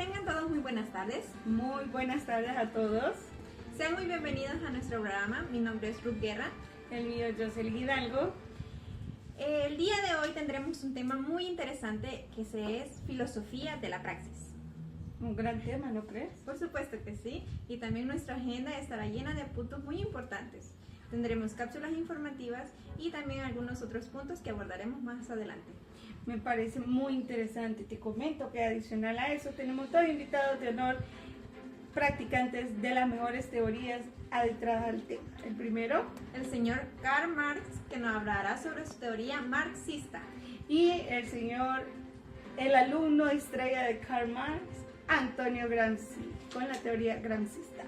Tengan todos muy buenas tardes. Muy buenas tardes a todos. Sean muy bienvenidos a nuestro programa. Mi nombre es Ruth Guerra. El mío es Jocelyn Hidalgo. El día de hoy tendremos un tema muy interesante que es filosofía de la praxis. Un gran tema, ¿no crees? Por supuesto que sí. Y también nuestra agenda estará llena de puntos muy importantes. Tendremos cápsulas informativas y también algunos otros puntos que abordaremos más adelante. Me parece muy interesante. Te comento que adicional a eso tenemos dos invitados de honor, practicantes de las mejores teorías adentradas al tema. El primero, el señor Karl Marx, que nos hablará sobre su teoría marxista. Y el alumno estrella de Karl Marx, Antonio Gramsci, con la teoría gramscista.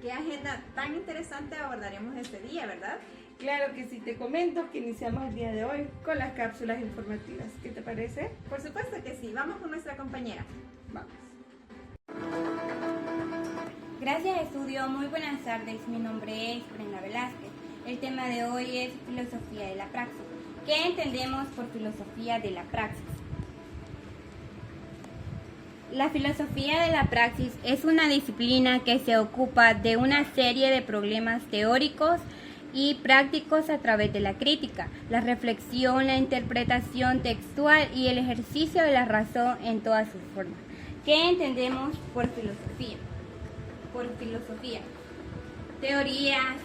¿Qué agenda tan interesante abordaremos este día, verdad? Claro que sí, te comento que iniciamos el día de hoy con las cápsulas informativas. ¿Qué te parece? Por supuesto que sí. Vamos con nuestra compañera. Vamos. Gracias, estudio. Muy buenas tardes. Mi nombre es Brenda Velázquez. El tema de hoy es filosofía de la praxis. ¿Qué entendemos por filosofía de la praxis? La filosofía de la praxis es una disciplina que se ocupa de una serie de problemas teóricos y prácticos a través de la crítica, la reflexión, la interpretación textual y el ejercicio de la razón en todas sus formas. ¿Qué entendemos por filosofía? Por filosofía, teorías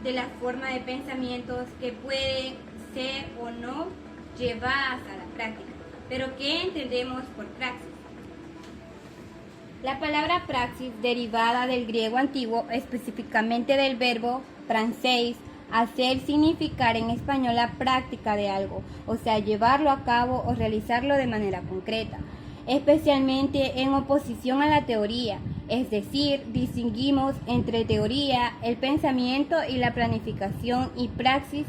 de la forma de pensamientos que pueden ser o no llevadas a la práctica. Pero ¿qué entendemos por praxis? La palabra praxis, derivada del griego antiguo, específicamente del verbo francés, hacer, significar en español la práctica de algo, o sea, llevarlo a cabo o realizarlo de manera concreta, especialmente en oposición a la teoría, es decir, distinguimos entre teoría, el pensamiento y la planificación, y praxis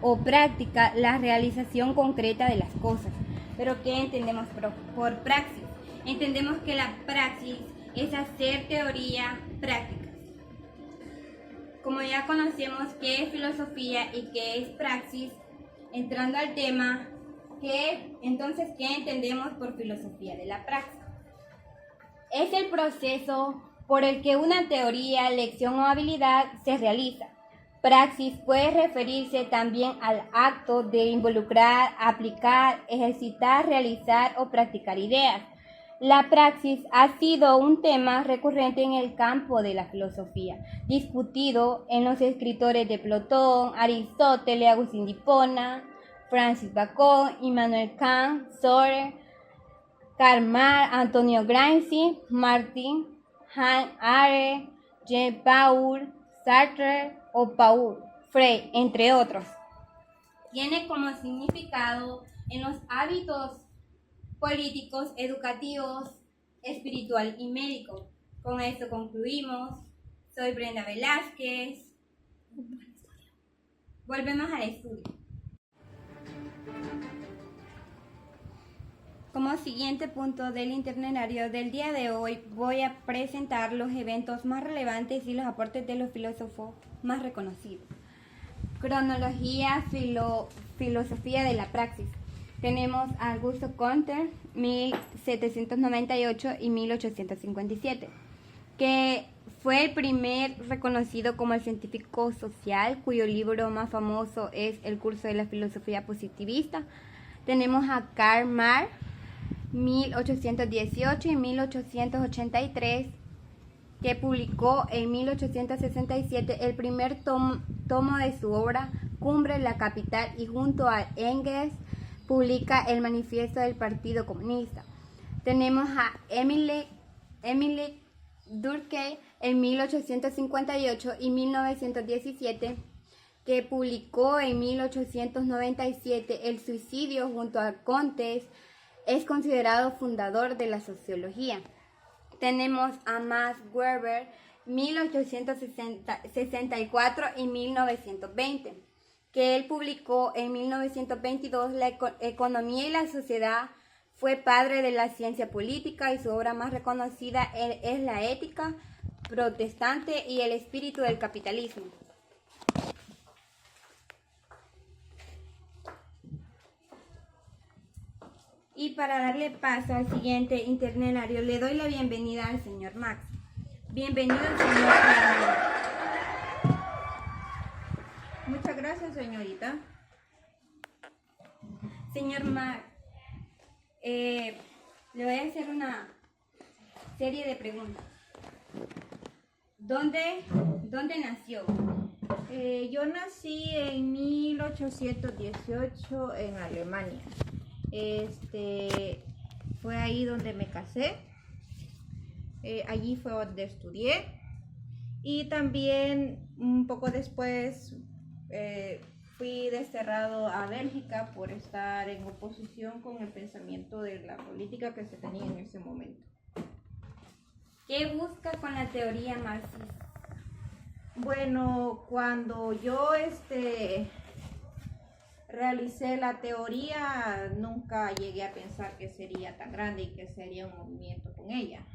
o práctica, la realización concreta de las cosas. Pero ¿qué entendemos por praxis? Entendemos que la praxis es hacer teoría práctica. Como ya conocemos qué es filosofía y qué es praxis, entrando al tema, entonces, ¿qué entendemos por filosofía de la praxis? Es el proceso por el que una teoría, lección o habilidad se realiza. Praxis puede referirse también al acto de involucrar, aplicar, ejercitar, realizar o practicar ideas. La praxis ha sido un tema recurrente en el campo de la filosofía, discutido en los escritores de Platón, Aristóteles, Agustín de Hipona, Francis Bacon, Immanuel Kant, Sorel, Karl Marx, Antonio Gramsci, Martin, Hannah Arendt, Jean-Paul Sartre o Paul Freire, entre otros. Tiene como significado en los hábitos políticos, educativos, espiritual y médico. Con esto concluimos. Soy Brenda Velázquez. Volvemos al estudio. Como siguiente punto del itinerario del día de hoy, voy a presentar los eventos más relevantes y los aportes de los filósofos más reconocidos. Cronología, filosofía de la praxis. Tenemos a Augusto Comte, 1798 y 1857, que fue el primer reconocido como el científico social, cuyo libro más famoso es El curso de la filosofía positivista. Tenemos a Karl Marx, 1818 y 1883, que publicó en 1867 el primer tomo de su obra Cumbre, la Capital, y junto a Engels publica el Manifiesto del Partido Comunista. Tenemos a Emile Durkheim en 1858 y 1917, que publicó en 1897 El suicidio junto a Comte. Es considerado fundador de la sociología. Tenemos a Max Weber, 1864 y 1920, que él publicó en 1922 La economía y la sociedad. Fue padre de la ciencia política y su obra más reconocida es La ética protestante y el espíritu del capitalismo. Y para darle paso al siguiente intermediario, le doy la bienvenida al señor Max. Bienvenido, señor Max. Muchas gracias, señorita. Señor Max, le voy a hacer una serie de preguntas. ¿Dónde nació? Yo nací en 1818 en Alemania. Fue ahí donde me casé. Allí fue donde estudié. Y también un poco después fui desterrado a Bélgica por estar en oposición con el pensamiento de la política que se tenía en ese momento. ¿Qué busca con la teoría marxista? Bueno, cuando yo realicé la teoría, nunca llegué a pensar que sería tan grande y que sería un movimiento con ella.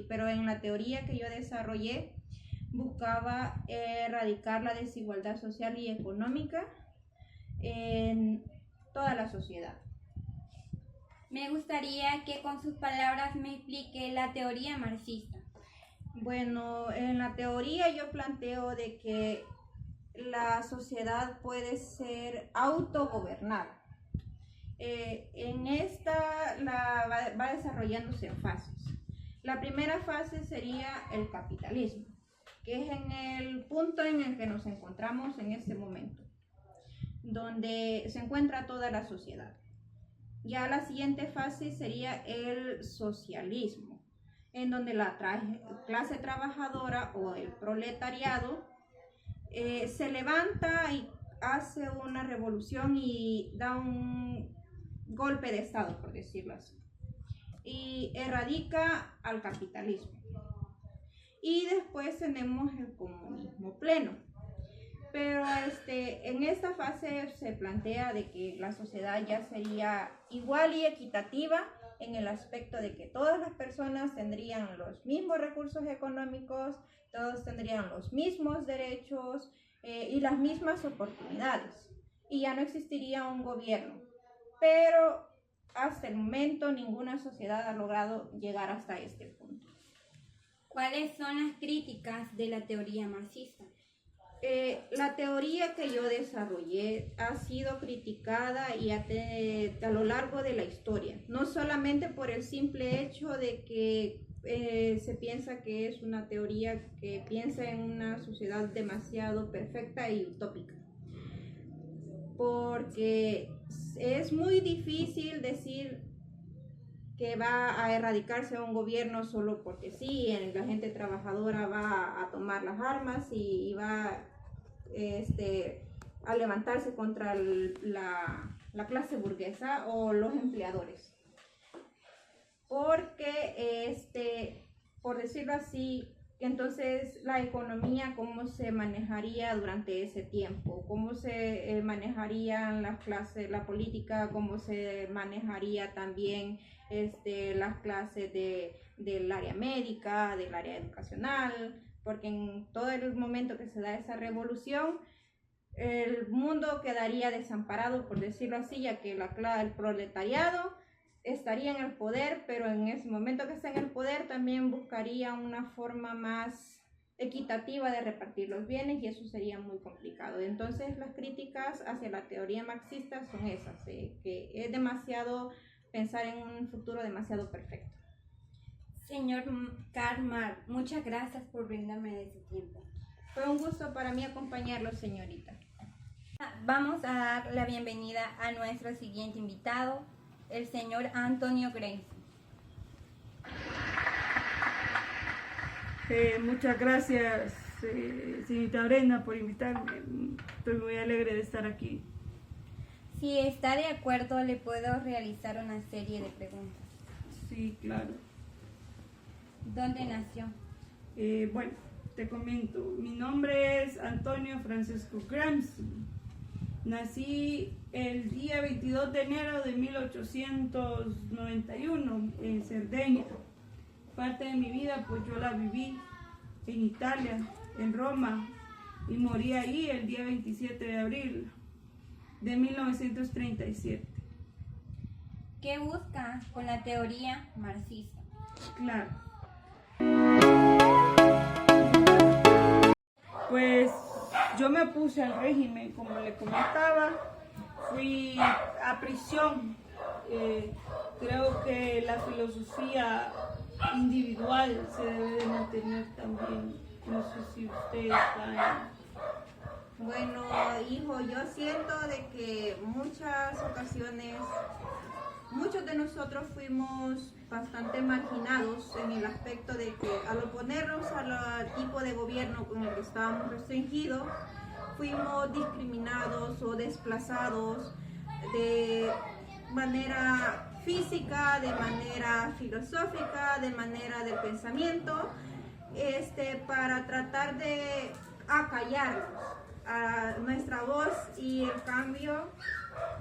Pero en la teoría que yo desarrollé, buscaba erradicar la desigualdad social y económica en toda la sociedad. Me gustaría que con sus palabras me explique la teoría marxista. Bueno, en la teoría yo planteo de que la sociedad puede ser autogobernada. En esta va desarrollándose en fases. La primera fase sería el capitalismo, que es en el punto en el que nos encontramos en este momento, donde se encuentra toda la sociedad. Ya la siguiente fase sería el socialismo, en donde la clase trabajadora o el proletariado se levanta y hace una revolución y da un golpe de estado, por decirlo así, y erradica al capitalismo. Y después tenemos el comunismo pleno. Pero en esta fase se plantea de que la sociedad ya sería igual y equitativa en el aspecto de que todas las personas tendrían los mismos recursos económicos, todos tendrían los mismos derechos y las mismas oportunidades. Y ya no existiría un gobierno. Pero hasta el momento ninguna sociedad ha logrado llegar hasta este punto. ¿Cuáles son las críticas de la teoría marxista? La teoría que yo desarrollé ha sido criticada y a lo largo de la historia, no solamente por el simple hecho de que se piensa que es una teoría que piensa en una sociedad demasiado perfecta y utópica, porque es muy difícil decir que va a erradicarse un gobierno solo porque sí, la gente trabajadora va a tomar las armas y va a levantarse contra la clase burguesa o los empleadores. Porque, por decirlo así, entonces la economía, ¿cómo se manejaría durante ese tiempo? ¿Cómo se manejarían las clases, la política? ¿Cómo se manejaría también las clases del área médica, del área educacional? Porque en todo el momento que se da esa revolución, el mundo quedaría desamparado, por decirlo así, ya que el proletariado estaría en el poder, pero en ese momento que está en el poder también buscaría una forma más equitativa de repartir los bienes y eso sería muy complicado. Entonces las críticas hacia la teoría marxista son esas, que es demasiado pensar en un futuro demasiado perfecto. Señor Karl Marx, muchas gracias por brindarme de su tiempo. Fue un gusto para mí acompañarlo, señorita. Vamos a dar la bienvenida a nuestro siguiente invitado, el señor Antonio Grace. Muchas gracias, señorita Brenda, por invitarme. Estoy muy alegre de estar aquí. Si está de acuerdo, le puedo realizar una serie de preguntas. Sí, claro. ¿Dónde nació? Bueno, te comento. Mi nombre es Antonio Francisco Gramsci. Nací el día 22 de enero de 1891 en Cerdeña. Parte de mi vida pues yo la viví en Italia, en Roma, y morí ahí el día 27 de abril de 1937. ¿Qué busca con la teoría marxista? Claro. Pues yo me opuse al régimen, como le comentaba, fui a prisión. Creo que la filosofía individual se debe de mantener también. No sé si usted está Bueno, hijo, yo siento de que muchas ocasiones, muchos de nosotros fuimos bastante marginados en el aspecto de que al oponernos al tipo de gobierno con el que estábamos restringidos, fuimos discriminados o desplazados de manera física, de manera filosófica, de manera del pensamiento, para tratar de acallarnos a nuestra voz y el cambio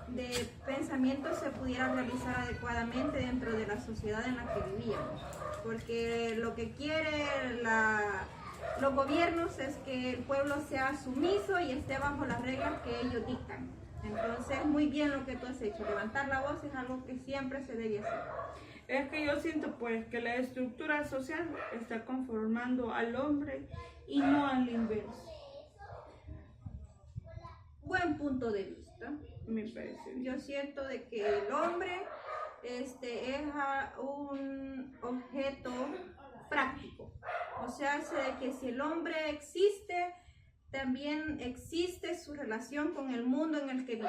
de pensamiento se pudiera realizar adecuadamente dentro de la sociedad en la que vivíamos. Porque lo que quieren los gobiernos es que el pueblo sea sumiso y esté bajo las reglas que ellos dictan. Entonces, muy bien lo que tú has hecho. Levantar la voz es algo que siempre se debe hacer. Es que yo siento pues que la estructura social está conformando al hombre y no al inverso. Buen punto de vista. Me parece. Yo siento de que el hombre es un objeto práctico. O sea, de que si el hombre existe, también existe su relación con el mundo en el que vive.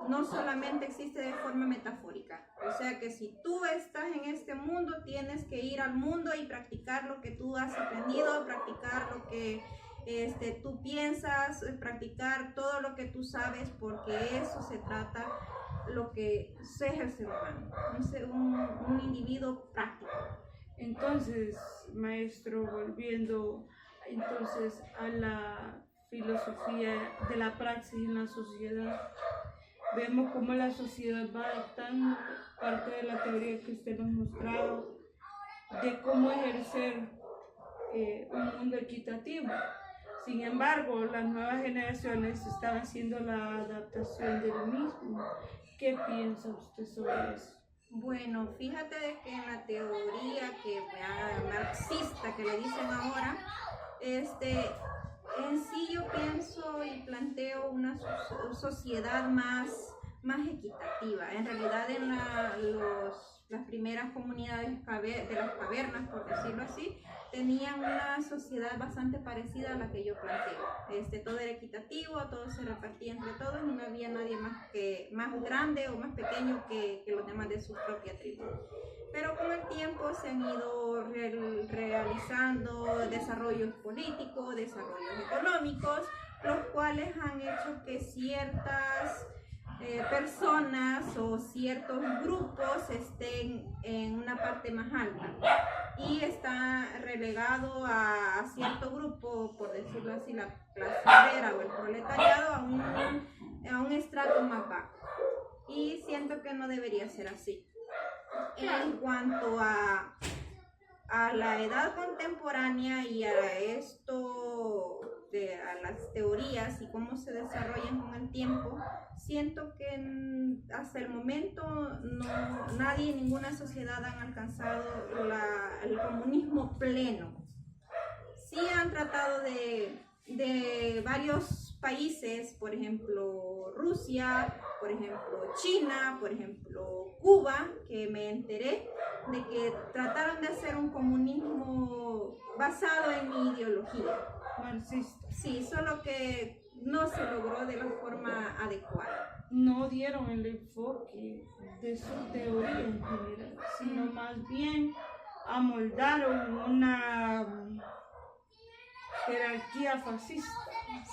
No solamente existe de forma metafórica. O sea que si tú estás en este mundo, tienes que ir al mundo y practicar lo que tú has aprendido, practicar lo que tú piensas, practicar todo lo que tú sabes, porque eso se trata lo que es el ser humano, un individuo práctico. Entonces, maestro, volviendo entonces a la filosofía de la praxis en la sociedad, vemos cómo la sociedad va adaptando parte de la teoría que usted nos ha mostrado de cómo ejercer un mundo equitativo. Sin embargo, las nuevas generaciones están haciendo la adaptación del mismo. ¿Qué piensa usted sobre eso? Bueno, fíjate de que en la teoría marxista que le dicen ahora, en sí yo pienso y planteo una sociedad más equitativa. En realidad en las primeras comunidades de las cavernas, por decirlo así, tenían una sociedad bastante parecida a la que yo planteo. Todo era equitativo, todo se repartía entre todos y no había nadie más grande o más pequeño que los demás de su propia tribu. Pero con el tiempo se han ido realizando desarrollos políticos, desarrollos económicos, los cuales han hecho que ciertas personas o ciertos grupos estén en una parte más alta y está relegado a cierto grupo, por decirlo así, la clase obrera o el proletariado a un estrato más bajo, y siento que no debería ser así. En cuanto a la edad contemporánea y a a las teorías y cómo se desarrollan con el tiempo, siento que hasta el momento nadie, ninguna sociedad han alcanzado el comunismo pleno. Sí han tratado de varios países, por ejemplo Rusia, por ejemplo China, por ejemplo Cuba, que me enteré de que trataron de hacer un comunismo basado en mi ideología Marxista. Sí, solo que no se logró de la forma adecuada. No dieron el enfoque de su teoría en general, sino más bien amoldaron una jerarquía fascista.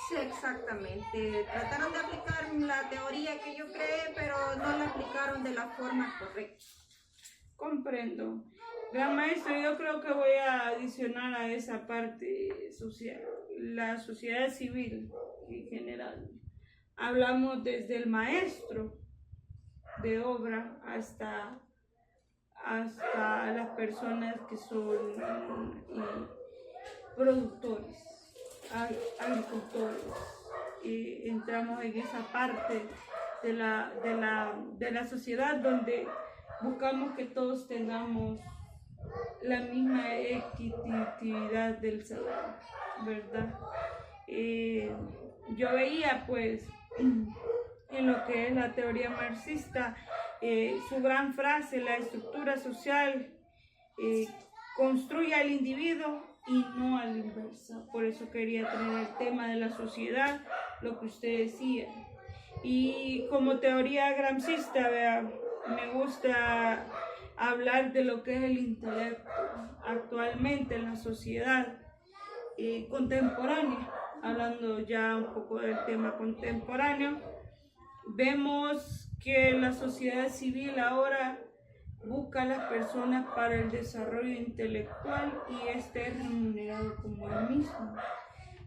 Sí, exactamente. Trataron de aplicar la teoría que yo creé, pero no la aplicaron de la forma correcta. Comprendo. Gran maestro, yo creo que voy a adicionar a esa parte social, la sociedad civil en general. Hablamos desde el maestro de obra hasta las personas que son productores, agricultores. Y entramos en esa parte de la sociedad donde buscamos que todos tengamos la misma equitatividad del saber, ¿verdad? Yo veía pues en lo que es la teoría marxista, su gran frase: la estructura social construye al individuo y no a la inversa. Por eso quería traer el tema de la sociedad, lo que usted decía. Y como teoría gramscista, vea, me gusta hablar de lo que es el intelecto actualmente en la sociedad contemporánea. Hablando ya un poco del tema contemporáneo, vemos que la sociedad civil ahora busca a las personas para el desarrollo intelectual y este es remunerado como el mismo.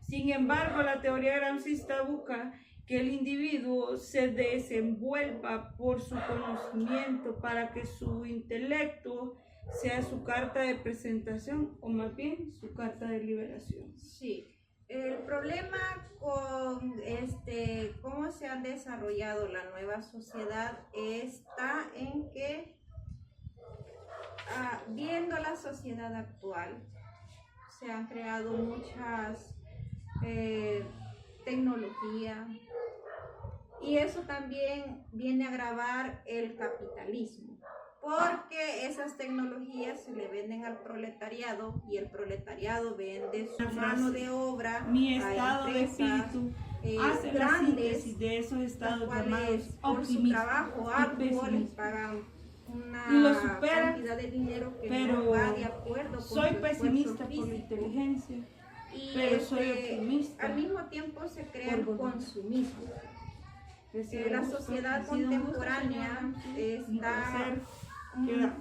Sin embargo, la teoría gramscista busca que el individuo se desenvuelva por su conocimiento para que su intelecto sea su carta de presentación, o más bien su carta de liberación. Sí. El problema con cómo se ha desarrollado la nueva sociedad está en que, viendo la sociedad actual, se han creado muchas tecnologías y eso también viene a agravar el capitalismo, porque esas tecnologías se le venden al proletariado y el proletariado vende su mano de obra. Mi a estado de empresas, espíritu hace la grandes, síntesis de esos estados cuales llamados por su optimismo trabajo y arduo les pesimismo. pagan una Y lo supera, cantidad de dinero que pero no va de acuerdo con soy su pesimista esfuerzo por la físico. inteligencia, Y pero soy optimista al mismo tiempo se crea el por voluntad. consumismo. Decía La Augusto, sociedad ha sido un gusto, contemporánea señora. Un placer.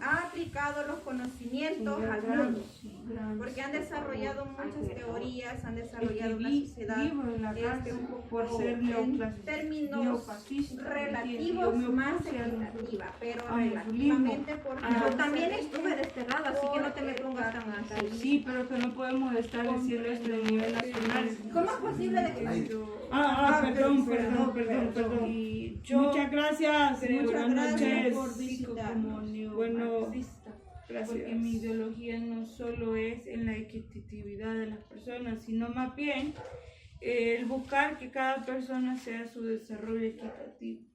ha aplicado los conocimientos Señor al Gramsci, mundo, Gramsci, porque han por desarrollado favor. muchas teorías, han desarrollado una Escribí sociedad libros en la cárcel un poco por ser en neoclasista, términos neofascista, relativos yo me más opuse a los- equitativa, pero a los relativamente porque Yo también estuve desterrada, así que no te me por pongas tan así. Sí, pero que no podemos estar diciendo esto a nivel nacional. ¿Cómo es posible de que Perdón. Y yo Muchas gracias. creo Muchas Buenas gracias noches. por visitarnos. Bueno, gracias. Porque mi ideología no solo es en la equitatividad de las personas, sino más bien el buscar que cada persona sea su desarrollo equitativo.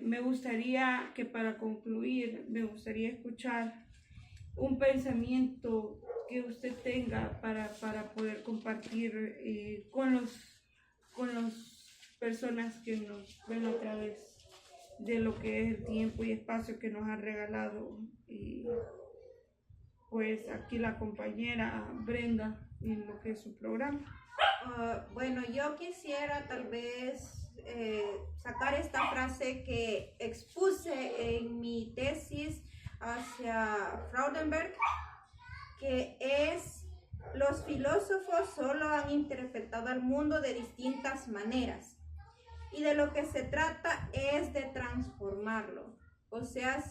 Me gustaría que para concluir, me gustaría escuchar un pensamiento que usted tenga para poder compartir con las personas que nos ven a través de lo que es el tiempo y espacio que nos ha regalado pues aquí la compañera Brenda en lo que es su programa. Bueno, yo quisiera tal vez sacar esta frase que expuse en mi tesis hacia Fraudenberg, que es: los filósofos solo han interpretado al mundo de distintas maneras y de lo que se trata es de transformarlo. O sea,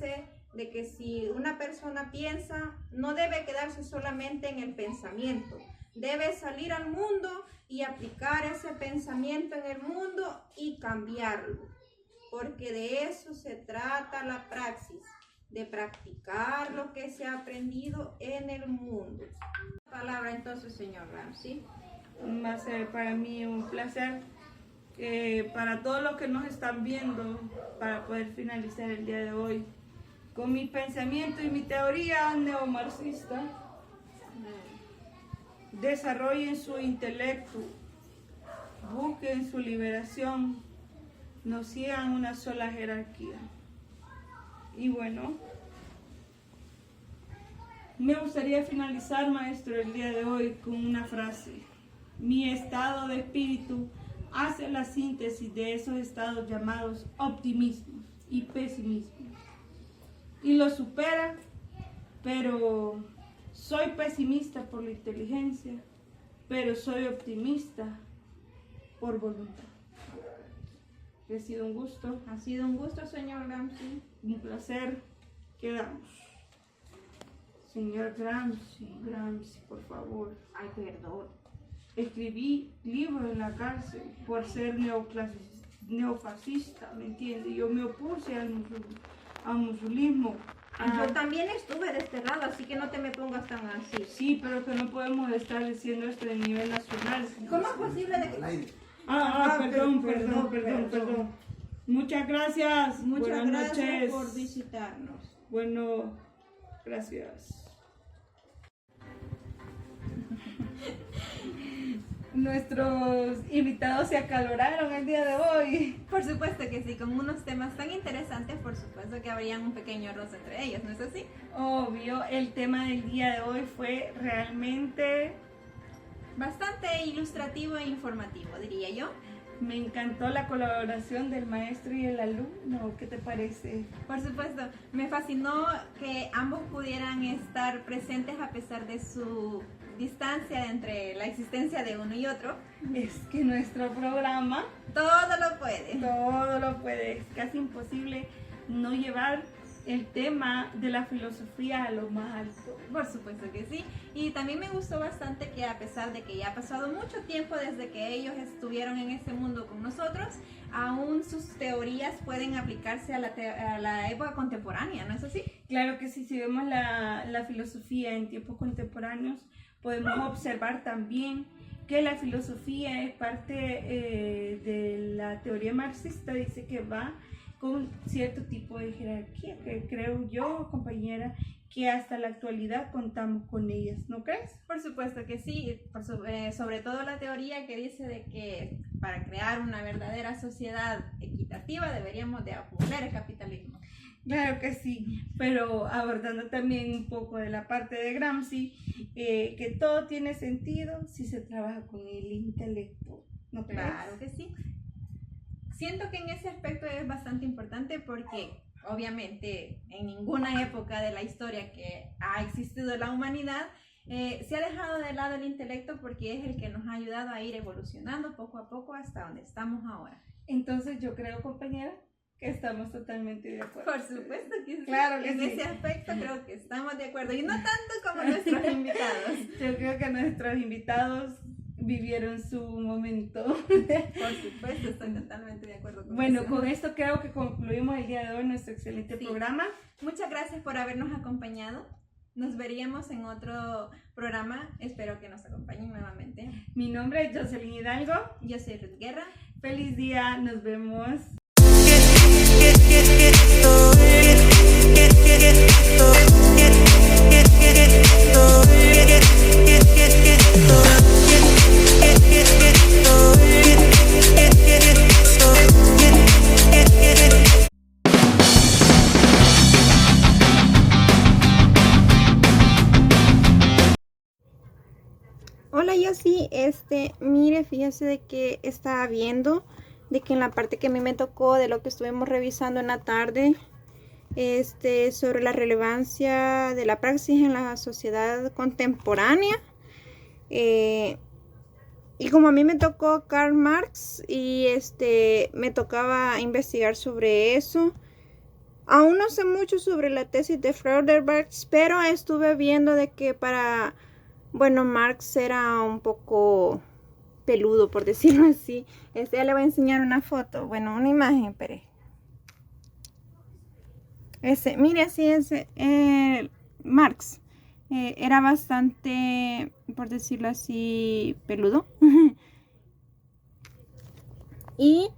de que si una persona piensa, no debe quedarse solamente en el pensamiento, debe salir al mundo y aplicar ese pensamiento en el mundo y cambiarlo, porque de eso se trata la praxis, de practicar lo que se ha aprendido en el mundo. Palabra entonces, señor Gramsci. va a ser para mí un placer. Para todos los que nos están viendo, para poder finalizar el día de hoy con mi pensamiento y mi teoría neomarxista, desarrollen su intelecto, busquen su liberación, no sigan una sola jerarquía. Y bueno, me gustaría finalizar, maestro, el día de hoy con una frase: mi estado de espíritu hace la síntesis de esos estados llamados optimismo y pesimismo y lo supera, pero soy pesimista por la inteligencia, pero soy optimista por voluntad. Ha sido un gusto. Ha sido un gusto, señor Gramsci. Un placer. Quedamos. Señor Gramsci, por favor. Ay, perdón. Escribí libros en la cárcel por ser neofascista, ¿me entiende? Yo me opuse a musulismo. Yo también estuve de este lado, así que no te me pongas tan así. Sí, pero que no podemos estar diciendo esto a nivel nacional. ¿Cómo es posible de que... Perdón. Muchas gracias. Muchas Buenas gracias noches. por visitarnos. Bueno, gracias. Nuestros invitados se acaloraron el día de hoy. Por supuesto que sí, con unos temas tan interesantes, por supuesto que habrían un pequeño roce entre ellos, ¿no es así? Obvio, el tema del día de hoy fue realmente... Bastante ilustrativo e informativo, diría yo. Me encantó la colaboración del maestro y el alumno. ¿Qué te parece? Por supuesto, me fascinó que ambos pudieran estar presentes a pesar de su distancia entre la existencia de uno y otro. Es que nuestro programa Todo lo puede. todo lo puede. Es casi imposible no llevar el tema de la filosofía a lo más alto. Por supuesto que sí. Y también me gustó bastante que a pesar de que ya ha pasado mucho tiempo desde que ellos estuvieron en este mundo con nosotros, aún sus teorías pueden aplicarse a la época contemporánea, ¿no es así? Claro que sí, si vemos la filosofía en tiempos contemporáneos, podemos observar también que la filosofía es parte de la teoría marxista. Dice que va con cierto tipo de jerarquía, que creo yo, compañera, que hasta la actualidad contamos con ellas, ¿no crees? Por supuesto que sí, sobre todo la teoría que dice de que para crear una verdadera sociedad equitativa deberíamos de abolir el capitalismo. Claro que sí, pero abordando también un poco de la parte de Gramsci, que todo tiene sentido si se trabaja con el intelecto, ¿no crees? Claro que sí. Siento que en ese aspecto es bastante importante porque obviamente en ninguna época de la historia que ha existido la humanidad se ha dejado de lado el intelecto, porque es el que nos ha ayudado a ir evolucionando poco a poco hasta donde estamos ahora. Entonces yo creo, compañera, que estamos totalmente de acuerdo. Por supuesto que sí. Claro que en sí. ese aspecto creo que estamos de acuerdo, y no tanto como nuestros invitados. Yo creo que nuestros invitados vivieron su momento. Por supuesto, estoy totalmente de acuerdo con Bueno, eso. con esto creo que concluimos el día de hoy nuestro excelente Sí. programa. Muchas gracias por habernos acompañado. Nos veríamos en otro programa. Espero que nos acompañen nuevamente. Mi nombre es Jocelyn Hidalgo. Yo soy Ruth Guerra. Feliz día, nos vemos. Hola, yo sí, mire, fíjese de que estaba viendo de que en la parte que a mí me tocó de lo que estuvimos revisando en la tarde, sobre la relevancia de la praxis en la sociedad contemporánea, y como a mí me tocó Karl Marx y me tocaba investigar sobre eso. Aún no sé mucho sobre la tesis de Feuerbach, pero estuve viendo de que bueno, Marx era un poco peludo, por decirlo así. Ya le voy a enseñar una foto, bueno, una imagen, espere. Mire, así es Marx. Era bastante, por decirlo así, peludo. Y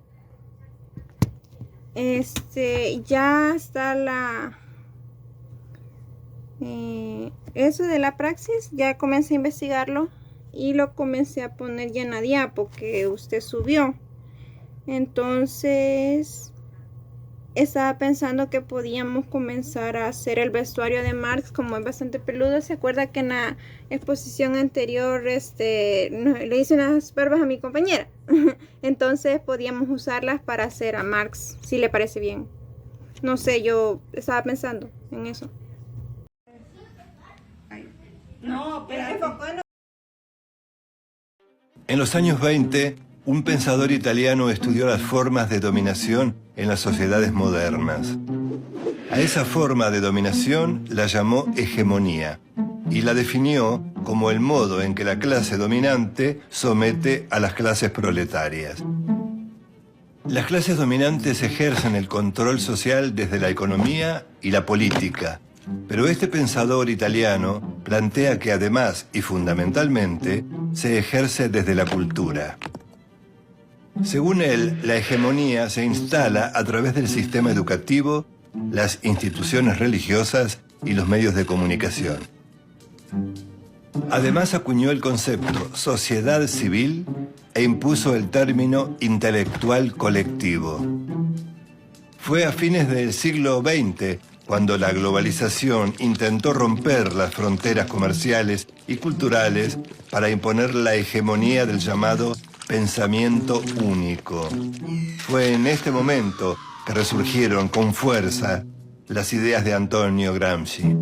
ya está eso de la praxis, ya comencé a investigarlo y lo comencé a poner ya en la diapo que usted subió. Entonces estaba pensando que podíamos comenzar a hacer el vestuario de Marx, como es bastante peludo. ¿Se acuerda que en la exposición anterior le hice unas barbas a mi compañera? Entonces podíamos usarlas para hacer a Marx, si le parece bien. No sé, yo estaba pensando en eso. No, pero En los años 20, un pensador italiano estudió las formas de dominación en las sociedades modernas. A esa forma de dominación la llamó hegemonía y la definió como el modo en que la clase dominante somete a las clases proletarias. Las clases dominantes ejercen el control social desde la economía y la política, pero este pensador italiano plantea que además y fundamentalmente se ejerce desde la cultura. Según él, la hegemonía se instala a través del sistema educativo, las instituciones religiosas y los medios de comunicación. Además acuñó el concepto sociedad civil e impuso el término intelectual colectivo. Fue a fines del siglo XX cuando la globalización intentó romper las fronteras comerciales y culturales para imponer la hegemonía del llamado pensamiento único. Fue en este momento que resurgieron con fuerza las ideas de Antonio Gramsci.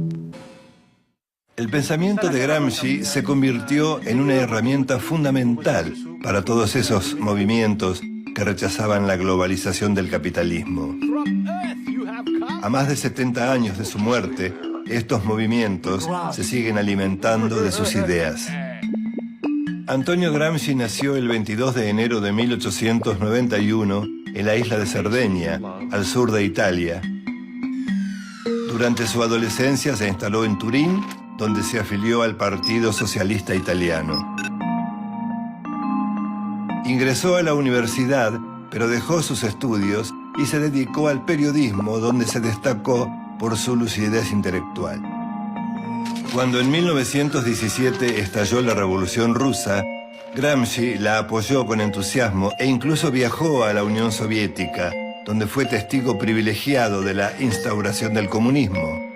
El pensamiento de Gramsci se convirtió en una herramienta fundamental para todos esos movimientos que rechazaban la globalización del capitalismo. A más de 70 años de su muerte, estos movimientos se siguen alimentando de sus ideas. Antonio Gramsci nació el 22 de enero de 1891 en la isla de Cerdeña, al sur de Italia. Durante su adolescencia se instaló en Turín, donde se afilió al Partido Socialista Italiano. Ingresó a la universidad, pero dejó sus estudios y se dedicó al periodismo, donde se destacó por su lucidez intelectual. Cuando en 1917 estalló la Revolución Rusa, Gramsci la apoyó con entusiasmo e incluso viajó a la Unión Soviética, donde fue testigo privilegiado de la instauración del comunismo.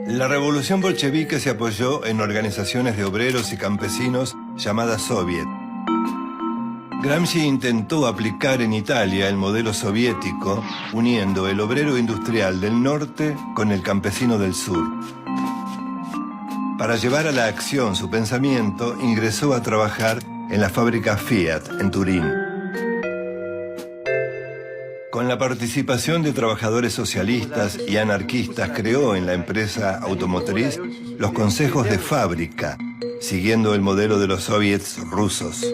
La revolución bolchevique se apoyó en organizaciones de obreros y campesinos llamadas Soviet. Gramsci intentó aplicar en Italia el modelo soviético, uniendo el obrero industrial del norte con el campesino del sur. Para llevar a la acción su pensamiento, ingresó a trabajar en la fábrica Fiat en Turín. Con la participación de trabajadores socialistas y anarquistas, creó en la empresa automotriz los consejos de fábrica, siguiendo el modelo de los soviets rusos.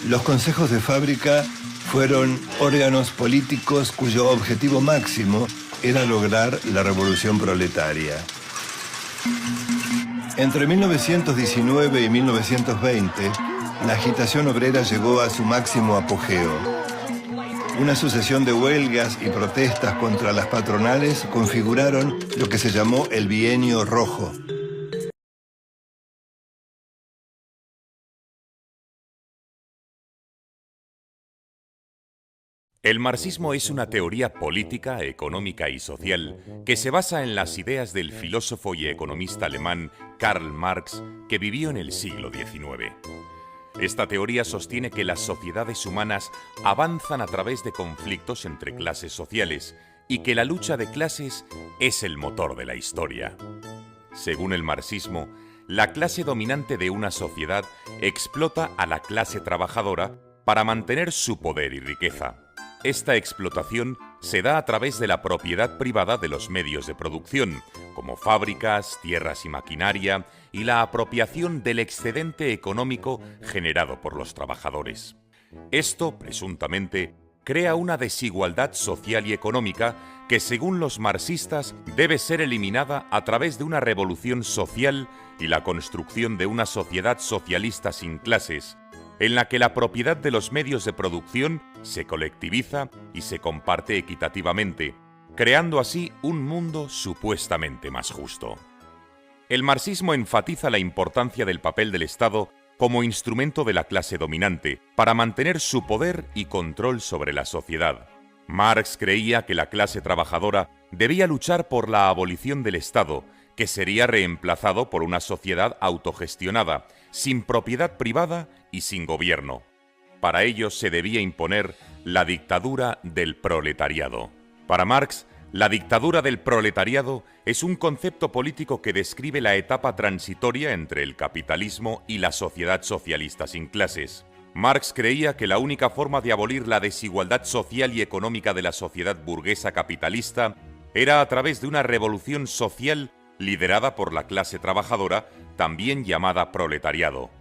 Los consejos de fábrica fueron órganos políticos cuyo objetivo máximo era lograr la revolución proletaria. Entre 1919 y 1920, la agitación obrera llegó a su máximo apogeo. Una sucesión de huelgas y protestas contra las patronales configuraron lo que se llamó el Bienio Rojo. El marxismo es una teoría política, económica y social que se basa en las ideas del filósofo y economista alemán Karl Marx, que vivió en el siglo XIX. Esta teoría sostiene que las sociedades humanas avanzan a través de conflictos entre clases sociales y que la lucha de clases es el motor de la historia. Según el marxismo, la clase dominante de una sociedad explota a la clase trabajadora para mantener su poder y riqueza. Esta explotación se da a través de la propiedad privada de los medios de producción, como fábricas, tierras y maquinaria, y la apropiación del excedente económico generado por los trabajadores. Esto, presuntamente, crea una desigualdad social y económica que, según los marxistas, debe ser eliminada a través de una revolución social y la construcción de una sociedad socialista sin clases, en la que la propiedad de los medios de producción se colectiviza y se comparte equitativamente, creando así un mundo supuestamente más justo. El marxismo enfatiza la importancia del papel del Estado como instrumento de la clase dominante para mantener su poder y control sobre la sociedad. Marx creía que la clase trabajadora debía luchar por la abolición del Estado, que sería reemplazado por una sociedad autogestionada, sin propiedad privada y sin gobierno. Para ello se debía imponer la dictadura del proletariado. Para Marx, la dictadura del proletariado es un concepto político que describe la etapa transitoria entre el capitalismo y la sociedad socialista sin clases. Marx creía que la única forma de abolir la desigualdad social y económica de la sociedad burguesa capitalista era a través de una revolución social liderada por la clase trabajadora, también llamada proletariado.